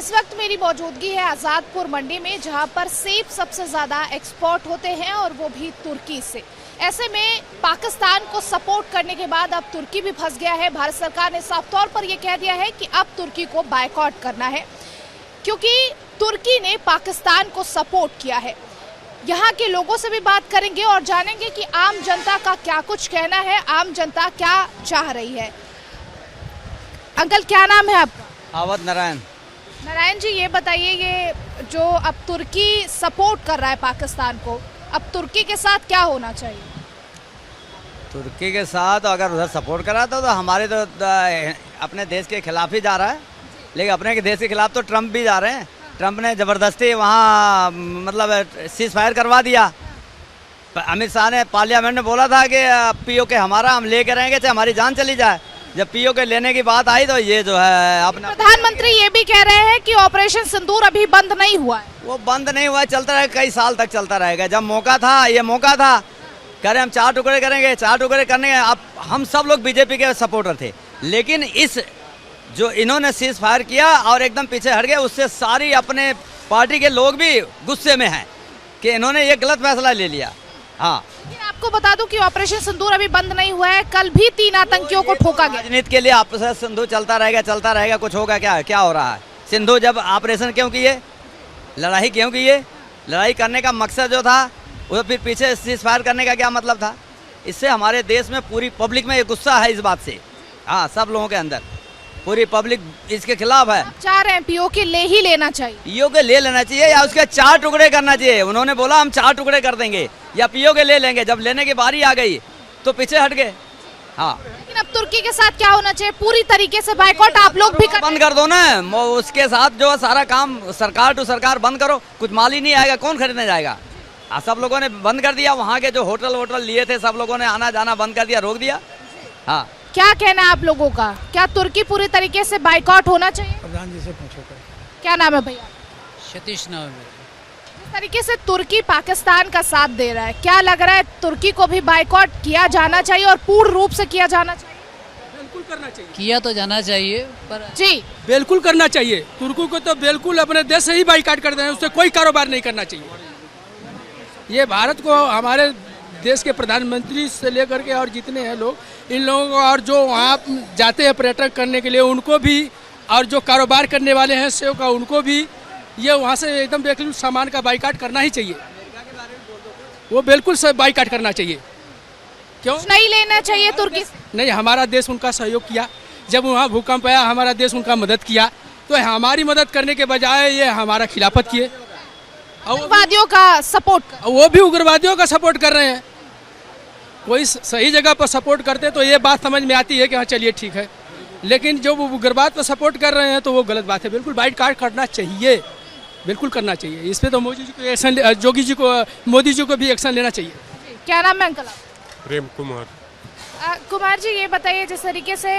इस वक्त मेरी मौजूदगी है आज़ादपुर मंडी में, जहां पर सेब सबसे ज़्यादा एक्सपोर्ट होते हैं और वो भी तुर्की से। ऐसे में पाकिस्तान को सपोर्ट करने के बाद अब तुर्की भी फंस गया है। भारत सरकार ने साफ तौर पर यह कह दिया है कि अब तुर्की को बायकॉट करना है, क्योंकि तुर्की ने पाकिस्तान को सपोर्ट किया है। यहाँ के लोगों से भी बात करेंगे और जानेंगे कि आम जनता का क्या कुछ कहना है, आम जनता क्या चाह रही है। अंकल, क्या नाम है आपका? अवध नारायण। नारायण जी, ये बताइए, ये जो अब तुर्की सपोर्ट कर रहा है पाकिस्तान को, अब तुर्की के साथ क्या होना चाहिए? तुर्की के साथ अगर उधर सपोर्ट करा तो हमारे तो अपने देश के खिलाफ ही जा रहा है, लेकिन अपने के देश के खिलाफ तो ट्रम्प भी जा रहे हैं। ट्रम्प ने ज़बरदस्ती वहाँ मतलब सीज फायर करवा दिया। अमित शाह ने पार्लियामेंट में बोला था कि पीओके हमारा, हम लेके रहेंगे चाहे हमारी जान चली जाए। जब पीओके लेने की बात आई तो ये जो है अपना प्रधानमंत्री ये भी कह रहे हैं कि ऑपरेशन सिंदूर अभी बंद नहीं हुआ है। वो बंद नहीं हुआ, चलता रहेगा, कई साल तक चलता रहेगा। जब मौका था, ये मौका था, कह रहे हम 4 टुकड़े करेंगे, 4 टुकड़े करने के। अब हम सब लोग बीजेपी के सपोर्टर थे, लेकिन इस जो इन्होंने सीज फायर किया और एकदम पीछे हट गए, उससे सारी अपने पार्टी के लोग भी गुस्से में हैं कि इन्होंने ये गलत फैसला ले लिया। हाँ, आपको बता दूं कि ऑपरेशन सिंदूर अभी बंद नहीं हुआ है। कल भी 3 आतंकियों को ठोका गया। राजनीति के लिए ऑपरेशन सिंधु चलता रहेगा, कुछ होगा क्या? क्या हो रहा है? सिंधु जब ऑपरेशन क्यों किए, लड़ाई क्यों किए? लड़ाई करने का मकसद जो था, वो फिर पीछे सीज फायर करने का क्या मतलब था? इससे हमारे देश में पूरी पब्लिक में ये गुस्सा है इस बात से। हाँ, सब लोगों के अंदर पूरी पब्लिक इसके खिलाफ है। आप चाह रहे हैं पीओके ले ही लेना चाहिए? पीओके ले लेना चाहिए या उसके 4 टुकड़े करना चाहिए। उन्होंने बोला हम 4 टुकड़े कर देंगे या पीओके ले लेंगे। जब लेने की बारी आ गई तो पीछे हट गए। हाँ, लेकिन अब तुर्की के साथ क्या होना चाहिए? पूरी तरीके से बायकॉट आप लोग भी बंद कर दो ना। उसके साथ जो सारा काम सरकार टू सरकार बंद करो, कुछ माल ही नहीं आएगा, कौन खरीदने जाएगा? सब लोगों ने बंद कर दिया। वहाँ के जो होटल लिए थे, सब लोगों ने आना जाना बंद कर दिया, रोक दिया। हाँ, क्या कहना है आप लोगों का? क्या तुर्की पूरी तरीके से बायकॉट होना चाहिए? प्रधान जी से पूछो। क्या नाम है भैया? सतीश नाम है। जिस तरीके से तुर्की पाकिस्तान का साथ दे रहा है, क्या लग रहा है तुर्की को भी बायकॉट किया जाना चाहिए और पूर्ण रूप से किया जाना चाहिए? बिल्कुल करना चाहिए। किया तो जाना चाहिए, पर जी बिल्कुल करना चाहिए। तुर्की को तो बिल्कुल अपने देश से ही बाइकाट कर देना है, उससे कोई कारोबार नहीं करना चाहिए। ये भारत को, हमारे देश के प्रधानमंत्री से लेकर के और जितने हैं लोग, इन लोगों को, और जो वहाँ जाते हैं पर्यटक करने के लिए, उनको भी, और जो कारोबार करने वाले हैं सेव का, उनको भी ये वहाँ से एकदम बिल्कुल सामान का बाइकाट करना ही चाहिए। वो बिल्कुल सब बाइकाट करना चाहिए। क्यों नहीं लेना चाहिए तुर्की से? नहीं, हमारा देश उनका सहयोग किया। जब वहाँ भूकंप आया, हमारा देश उनका मदद किया, तो हमारी मदद करने के बजाय ये हमारा खिलाफत किए। उग्रवादियों का सपोर्ट वो भी उग्रवादियों का सपोर्ट कर रहे हैं। कोई सही जगह पर सपोर्ट करते तो ये बात समझ में आती है कि हाँ चलिए ठीक है, लेकिन जो वो उग्रवाद पर सपोर्ट कर रहे हैं तो वो गलत बात है। बिल्कुल बाइकाट करना चाहिए, बिल्कुल करना चाहिए। इस पर तो मोदी जी को एक्शन, मोदी जी को भी एक्शन लेना चाहिए। क्या नाम है अंकल? प्रेम कुमार। कुमार जी, ये बताइए, जिस तरीके से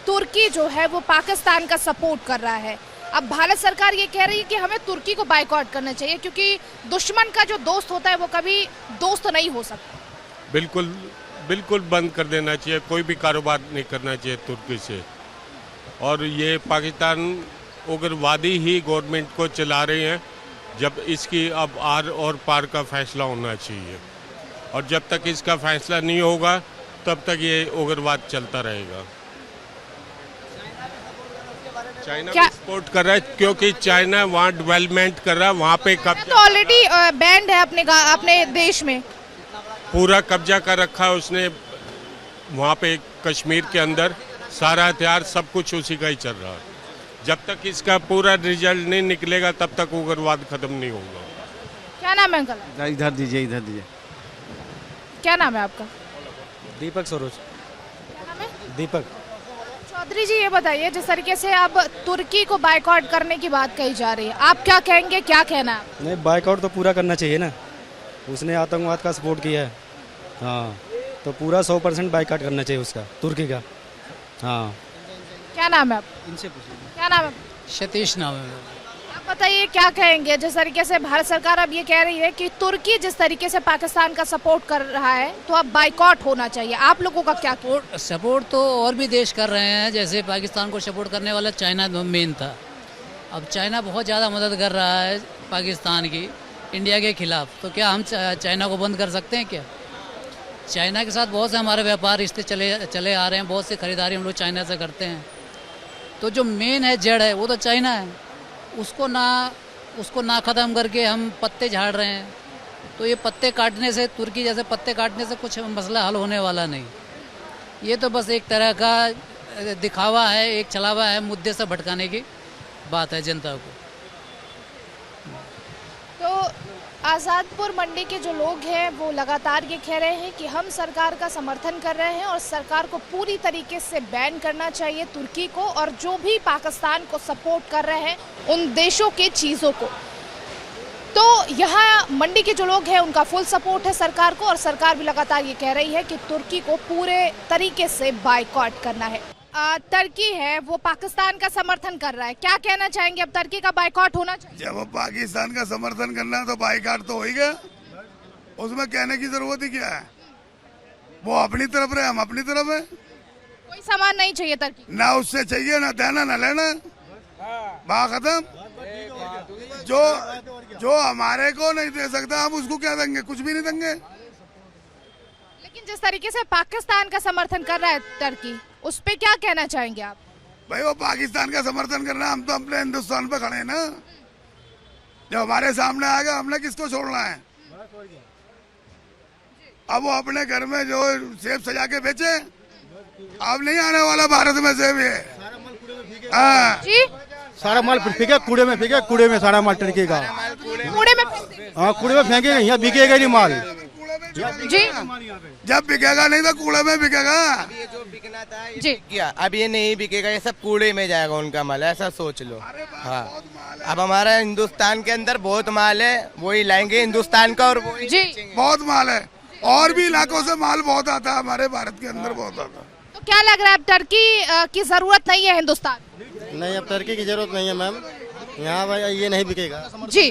तुर्की जो है वो पाकिस्तान का सपोर्ट कर रहा है, अब भारत सरकार ये कह रही है कि हमें तुर्की को बायकॉट करना चाहिए, क्योंकि दुश्मन का जो दोस्त होता है वो कभी दोस्त नहीं हो सकता। बिल्कुल बंद कर देना चाहिए। कोई भी कारोबार नहीं करना चाहिए तुर्की से। और ये पाकिस्तान उग्रवादी ही गवर्नमेंट को चला रहे हैं। जब इसकी अब आर और पार का फैसला होना चाहिए, और जब तक इसका फैसला नहीं होगा तब तक ये उग्रवाद चलता रहेगा। चाइना भी सपोर्ट कर रहा है, क्योंकि चाइना वहाँ डेवलपमेंट कर रहा है। वहाँ पे तो ऑलरेडी बैंड है अपने देश में, पूरा कब्जा कर रखा है उसने। वहाँ पे कश्मीर के अंदर सारा हथियार सब कुछ उसी का ही चल रहा है। जब तक इसका पूरा रिजल्ट नहीं निकलेगा तब तक उग्रवाद खत्म नहीं होगा। क्या नाम है अंकल? इधर दीजिए, इधर दीजिए। क्या नाम है आपका? दीपक सरोज। क्या नाम है? दीपक चौधरी जी, ये बताइए, जिस तरीके से अब तुर्की को बायकॉट करने की बात कही जा रही है, आप क्या कहेंगे, क्या कहना है? नहीं, बाइकआउट तो पूरा करना चाहिए ना। उसने आतंकवाद का सपोर्ट किया है। हाँ, तो पूरा 100% बाइकआउट करना चाहिए उसका, तुर्की का। हाँ। क्या नाम है आप? इनसे पूछिए। क्या नाम है? सतीश नाम है। आप बताइए, क्या कहेंगे जिस तरीके से भारत सरकार अब ये कह रही है कि तुर्की जिस तरीके से पाकिस्तान का सपोर्ट कर रहा है तो अब बाइकॉट होना चाहिए, आप लोगों का क्या? सपोर्ट तो और भी देश कर रहे हैं, जैसे पाकिस्तान को सपोर्ट करने वाला चाइना मेन था। अब चाइना बहुत ज़्यादा मदद कर रहा है पाकिस्तान की इंडिया के खिलाफ, तो क्या हम चाइना को बंद कर सकते हैं क्या? चाइना के साथ बहुत से हमारे व्यापार रिश्ते चले आ रहे हैं, बहुत सी खरीदारी हम लोग चाइना से करते हैं। तो जो मेन है, जड़ है, वो तो चाइना है। उसको ना ख़त्म करके हम पत्ते झाड़ रहे हैं, तो ये पत्ते काटने से, तुर्की जैसे पत्ते काटने से कुछ मसला हल होने वाला नहीं। ये तो बस एक तरह का दिखावा है, एक छलावा है, मुद्दे से भटकाने की बात है जनता को। तो आज़ादपुर मंडी के जो लोग हैं वो लगातार ये कह रहे हैं कि हम सरकार का समर्थन कर रहे हैं और सरकार को पूरी तरीके से बैन करना चाहिए तुर्की को, और जो भी पाकिस्तान को सपोर्ट कर रहे हैं उन देशों के चीज़ों को। तो यहाँ मंडी के जो लोग हैं उनका फुल सपोर्ट है सरकार को, और सरकार भी लगातार ये कह रही है कि तुर्की को पूरे तरीके से बायकॉट करना है। तुर्की है वो पाकिस्तान का समर्थन कर रहा है, क्या कहना चाहेंगे? अब तुर्की का बायकॉट होना चाहिए? जब वो पाकिस्तान का समर्थन करना है तो बायकॉट तो हो ही गया, उसमें कहने की जरूरत ही क्या है? वो अपनी तरफ रहे, हम अपनी तरफ है। कोई सामान नहीं चाहिए तुर्की? ना उससे चाहिए, ना देना ना लेना, बात खत्म। जो हमारे को नहीं दे सकता हम उसको क्या देंगे? कुछ भी नहीं देंगे। लेकिन जिस तरीके से पाकिस्तान का समर्थन कर रहा है तुर्की, उस पे क्या कहना चाहेंगे आप? भाई वो पाकिस्तान का समर्थन करना, हम तो अपने हिंदुस्तान पे खड़े हैं ना। जब हमारे सामने आएगा हमने किसको छोड़ना है? अब वो अपने घर में जो सेब सजा के बेचे, अब नहीं आने वाला भारत में सेब है। जी, सारा माल फेंके कूड़े में, फेंके कूड़े में, सारा माल टर्की का कूड़े में फेंक देंगे? हाँ, कूड़े में फेंकेगा, यहाँ बिकेगा नहीं माल। जी, जब बिकेगा नहीं तो कूड़े में बिकेगा। ये जो बिकना था ये जी। बिक गया, अब ये नहीं बिकेगा, ये सब कूड़े में जाएगा उनका माल, ऐसा सोच लो। हाँ, अब हमारा हिंदुस्तान के अंदर बहुत माल है, वही लाएंगे हिंदुस्तान का और वही जी। बेचेंगे। बहुत माल है, और भी इलाकों से माल बहुत आता है, हमारे भारत के अंदर बहुत आता है। तो क्या लग रहा है अब तुर्की की जरूरत नहीं है हिंदुस्तान? नहीं, अब टर्की की जरूरत नहीं है मैम, यहाँ भाई ये नहीं बिकेगा। जी,